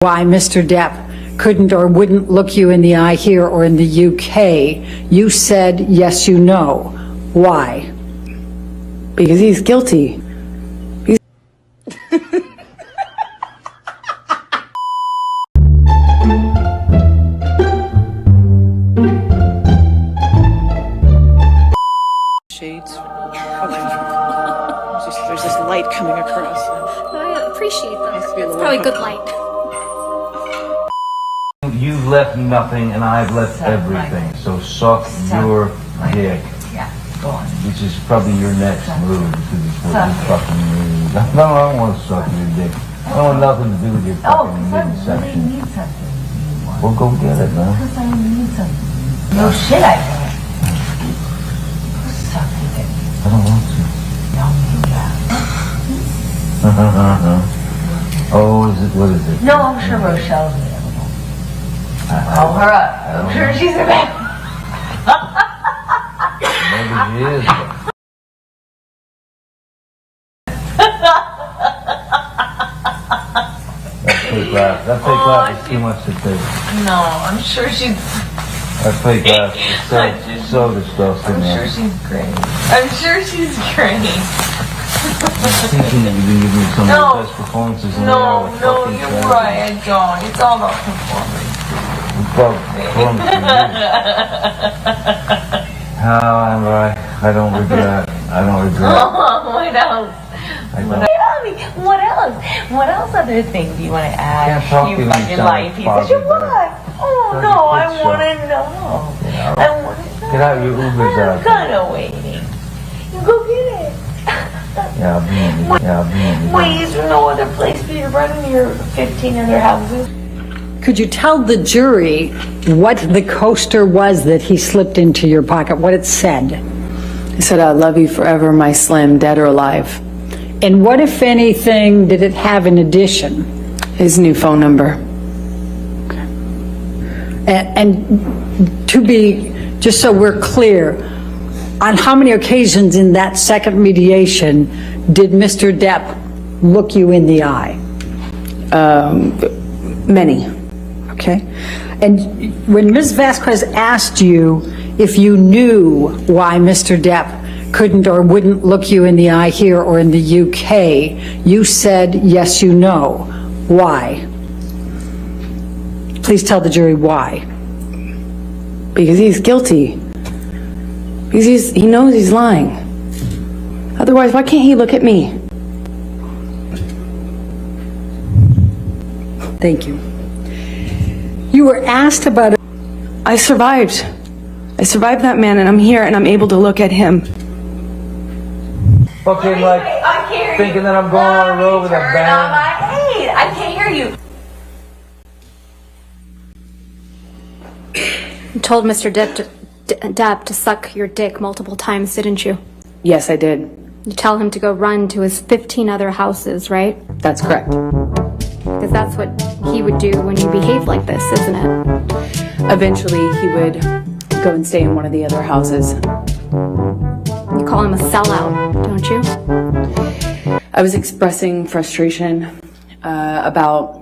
Why Mr. Depp couldn't or wouldn't look you in the eye here or in the UK. You said, yes, you know. Why? Because he's guilty. Shades. Okay. There's this light coming across. I appreciate that. It's probably good light. You've left nothing and I've left everything. So suck your dick. Yeah, go on. Which is probably your next move, because it's what you fucking need. No, I don't want to suck your dick. I don't want nothing to do with your fucking midsection. Need something. Well, go get it, man. Because I need something. No shit, I don't. Suck your dick. I don't want to. No, yeah. Oh, is it? What is it? No, I'm sure Rochelle's available. Call her up. I'm sure she's available. Maybe she is. That fake laugh is too much to take. No, I'm sure she's... That fake laugh is so disgusting. I'm sure she's great. I'm sure she's great. I'm thinking that you can give me some of the best performances in the world. No, you're right, I don't. It's all about performance. I don't regret. Oh, what else? What else? What else other things do you want to add? Can't talk to You you fucking sound lying piece of shit. What? Oh, no, I want to know. I want to know. Get out your Ubers out. I'm kind of waiting. You go get it. Yeah, I'll be in. Wait, is there no other place for you to run in your 15 other houses? Could you tell the jury what the coaster was that he slipped into your pocket, what it said? He said, I love you forever, my Slim, dead or alive. And what, if anything, did it have in addition? His new phone number. And to be, just so we're clear, on how many occasions in that second mediation did Mr. Depp look you in the eye? Many. Okay. And when Ms. Vasquez asked you if you knew why Mr. Depp couldn't or wouldn't look you in the eye here or in the UK, you said, yes, you know. Why? Please tell the jury why. Because he's guilty. Because he knows he's lying. Otherwise, why can't he look at me? Thank you. You were asked about it. I survived. I survived that man, and I'm here, and I'm able to look at him. Fucking like thinking that I'm going on a road with a band. I can't hear you. You told Mr. Depp to suck your dick multiple times, didn't you? Yes, I did. You tell him to go run to his 15 other houses, right? That's correct. Because that's what he would do when you behave like this, isn't it? Eventually, he would go and stay in one of the other houses. You call him a sellout, don't you? I was expressing frustration about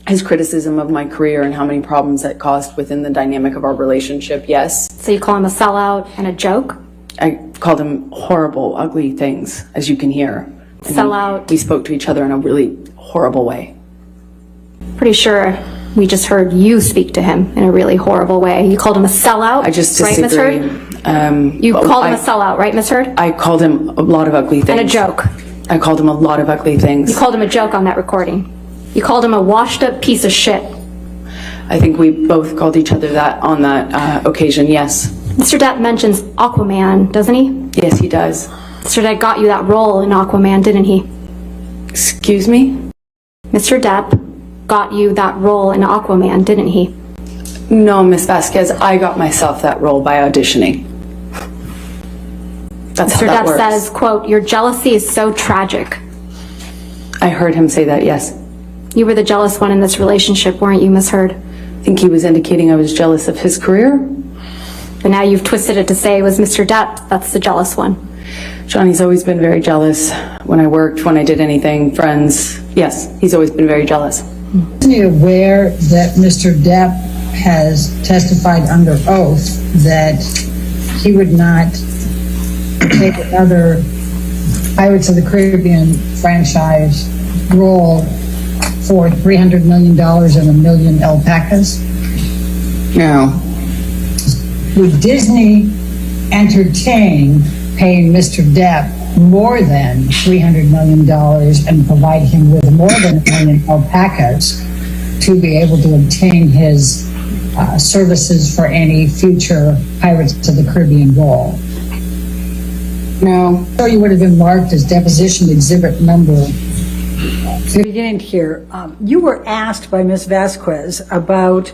his criticism of my career and how many problems that caused within the dynamic of our relationship, yes. So you call him a sellout and a joke? I called him horrible, ugly things, as you can hear. And Sellout. We spoke to each other in a really horrible way. Pretty sure we just heard you speak to him in a really horrible way. You called him a sellout, I just right, Miss disagree. Heard? You called him a sellout, right, Miss Heard? I called him a lot of ugly things. And a joke. I called him a lot of ugly things. You called him a joke on that recording. You called him a washed up piece of shit. I think we both called each other that on that occasion, yes. Mr. Depp mentions Aquaman, doesn't he? Yes, he does. Mr. Depp got you that role in Aquaman, didn't he? Excuse me? Mr. Depp got you that role in Aquaman, didn't he? No, Miss Vasquez, I got myself that role by auditioning. That's how Mr. that Depp works. says, quote, your jealousy is so tragic. I heard him say that, yes. You were the jealous one in this relationship, weren't you, Miss Heard? I think he was indicating I was jealous of his career. But now you've twisted it to say it was Mr. Depp that's the jealous one. Johnny's always been very jealous when I worked, when I did anything, friends. Yes, he's always been very jealous. Isn't he aware that Mr. Depp has testified under oath that he would not take another Pirates of the Caribbean franchise role for $300 million and a million alpacas? No. Would Disney entertain paying Mr. Depp more than $300 million and provide him with more than a million alpacas to be able to obtain his services for any future Pirates of the Caribbean role? No. So you would have been marked as deposition exhibit number. Beginning here, you were asked by Ms. Vasquez about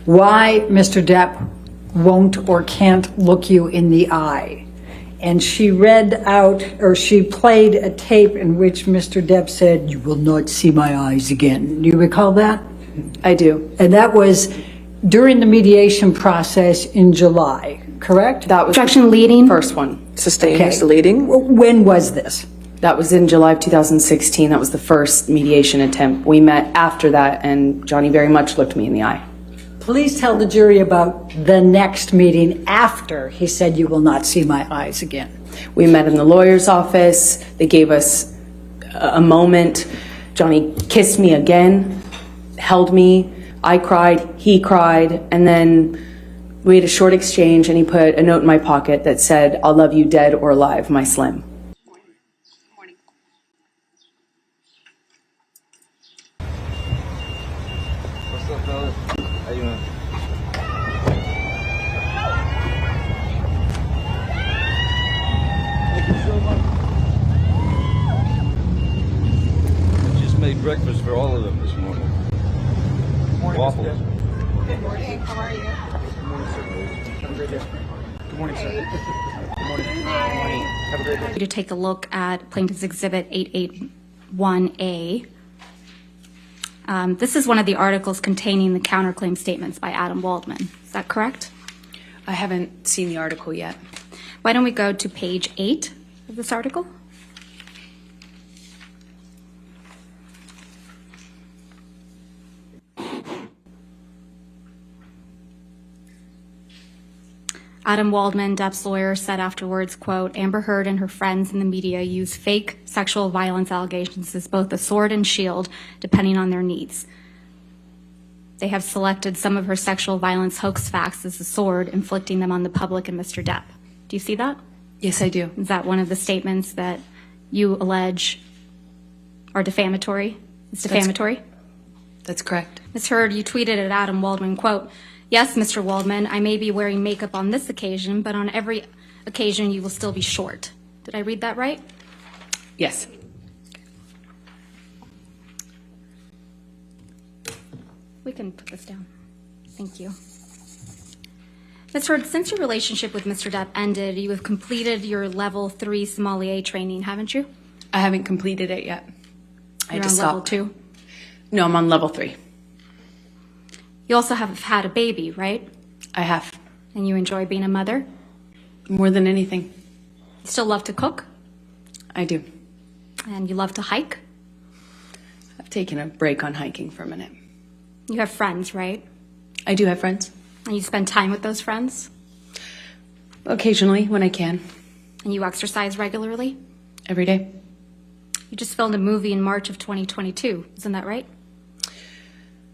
why Mr. Depp won't or can't look you in the eye. And she read out, or she played a tape in which Mr. Depp said, "You will not see my eyes again." Do you recall that? I do. And that was during the mediation process in July, correct? That was Objection leading. first one. Sustained Okay. leading. When was this? That was in July of 2016. That was the first mediation attempt. We met after that, and Johnny very much looked me in the eye. Please tell the jury about the next meeting after he said, "You will not see my eyes again." We met in the lawyer's office. They gave us a moment. Johnny kissed me again, held me. I cried, he cried, and then we had a short exchange, and he put a note in my pocket that said, "I'll love you dead or alive, my Slim." What's up, fellas? How you doing? Thank you so much. I just made breakfast for all of them this morning. Morning, waffles. Good morning. How are you? Good morning, sir. Have a great day. Good morning, sir. Good morning. Good morning. Have a great day. To take a look at Plaintiff's Exhibit 881A. This is one of the articles containing the counterclaim statements by Adam Waldman. Is that correct? I haven't seen the article yet. Why don't we go to page 8 of this article? Adam Waldman, Depp's lawyer, said afterwards, quote, "Amber Heard and her friends in the media use fake sexual violence allegations as both a sword and shield, depending on their needs. They have selected some of her sexual violence hoax facts as a sword, inflicting them on the public and Mr. Depp." Do you see that? Yes, I do. Is that one of the statements that you allege are defamatory? It's defamatory? That's correct. Ms. Heard, you tweeted at Adam Waldman, quote, "Yes, Mr. Waldman, I may be wearing makeup on this occasion, but on every occasion you will still be short." Did I read that right? Yes. We can put this down. Thank you. Ms. Heard, since your relationship with Mr. Depp ended, you have completed your level 3 sommelier training, haven't you? I haven't completed it yet. I You're had on to level stop. 2. No, I'm on level 3. You also have had a baby, right? I have. And you enjoy being a mother? More than anything. You still love to cook? I do. And you love to hike? I've taken a break on hiking for a minute. You have friends, right? I do have friends. And you spend time with those friends? Occasionally, when I can. And you exercise regularly? Every day. You just filmed a movie in March of 2022, isn't that right?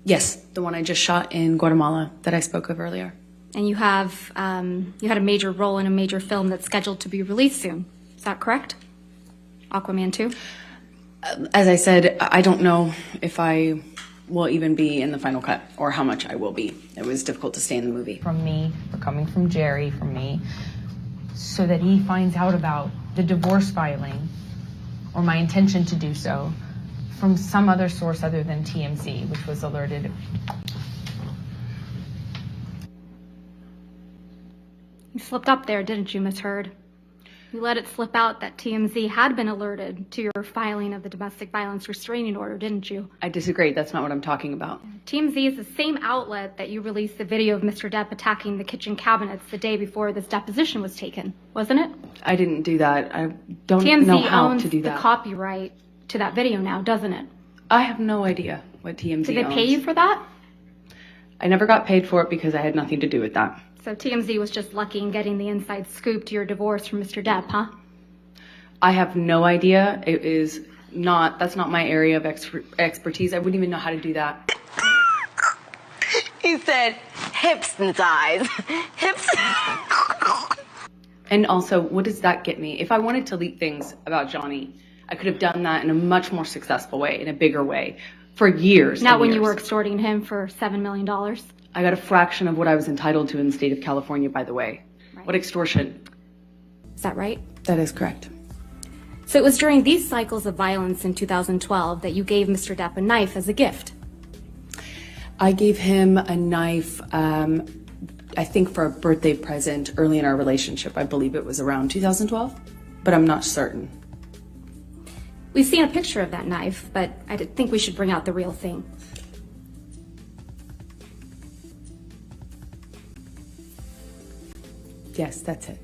Yes, the one I just shot in Guatemala that I spoke of earlier. And you have you had a major role in a major film that's scheduled to be released soon. Is that correct? Aquaman 2? As I said, I don't know if I will even be in the final cut or how much I will be. It was difficult to stay in the movie. From me, or coming from Jerry, from me, so that he finds out about the divorce filing or my intention to do so from some other source other than TMZ, which was alerted. You slipped up there, didn't you, Ms. Heard? You let it slip out that TMZ had been alerted to your filing of the domestic violence restraining order, didn't you? I disagree. That's not what I'm talking about. TMZ is the same outlet that you released the video of Mr. Depp attacking the kitchen cabinets the day before this deposition was taken, wasn't it? I didn't do that. I don't TMZ know how owns to do the that. copyright to that video now, doesn't it? I have no idea. what TMZ Did they owns. pay you for that? I never got paid for it because I had nothing to do with that. So TMZ was just lucky in getting the inside scoop to your divorce from Mr. Depp, huh? I have no idea. That's not my area of expertise. I wouldn't even know how to do that. He said, hips and thighs. Hips. And also, what does that get me? If I wanted to leak things about Johnny, I could have done that in a much more successful way, in a bigger way, for years. Not and when years. you were extorting him for $7 million. I got a fraction of what I was entitled to in the state of California, by the way. Right. What extortion? Is that right? That is correct. So it was during these cycles of violence in 2012 that you gave Mr. Depp a knife as a gift. I gave him a knife, I think for a birthday present early in our relationship. I believe it was around 2012, but I'm not certain. We've seen a picture of that knife, but I think we should bring out the real thing. Yes, that's it.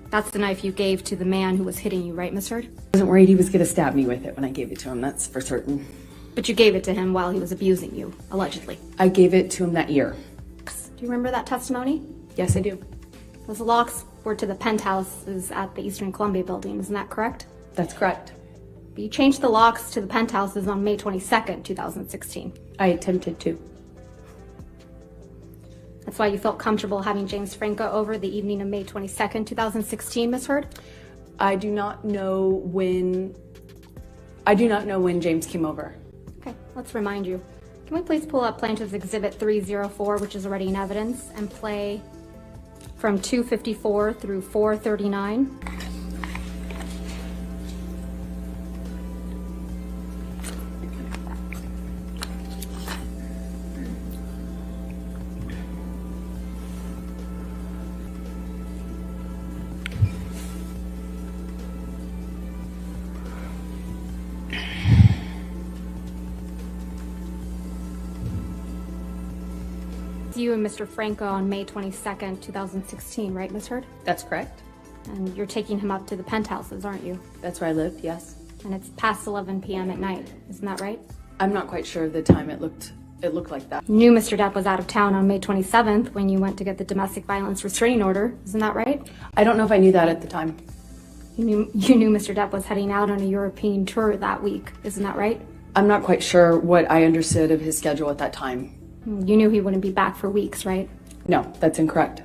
That's the knife you gave to the man who was hitting you, right, Miss Heard? I wasn't worried he was going to stab me with it when I gave it to him, that's for certain. But you gave it to him while he was abusing you, allegedly. I gave it to him that year. Do you remember that testimony? Yes, I do. Those locks were to the penthouses at the Eastern Columbia building, isn't that correct? That's correct. But you changed the locks to the penthouses on May 22nd, 2016. I attempted to. That's why you felt comfortable having James Franco over the evening of May 22nd, 2016, Miss Heard? I do not know when James came over. Okay, let's remind you. Can we please pull up Plaintiff's Exhibit 304, which is already in evidence, and play from 254 through 439? You and Mr. Franco on May 22nd, 2016, right, Miss Heard? That's correct. And you're taking him up to the penthouses, aren't you? That's where I lived, yes. And it's past 11 p.m. at night, isn't that right? I'm not quite sure of the time it looked like that. You knew Mr. Depp was out of town on May 27th when you went to get the domestic violence restraining order, isn't that right? I don't know if I knew that at the time. You knew Mr. Depp was heading out on a European tour that week, isn't that right? I'm not quite sure what I understood of his schedule at that time. You knew he wouldn't be back for weeks, right? No, that's incorrect.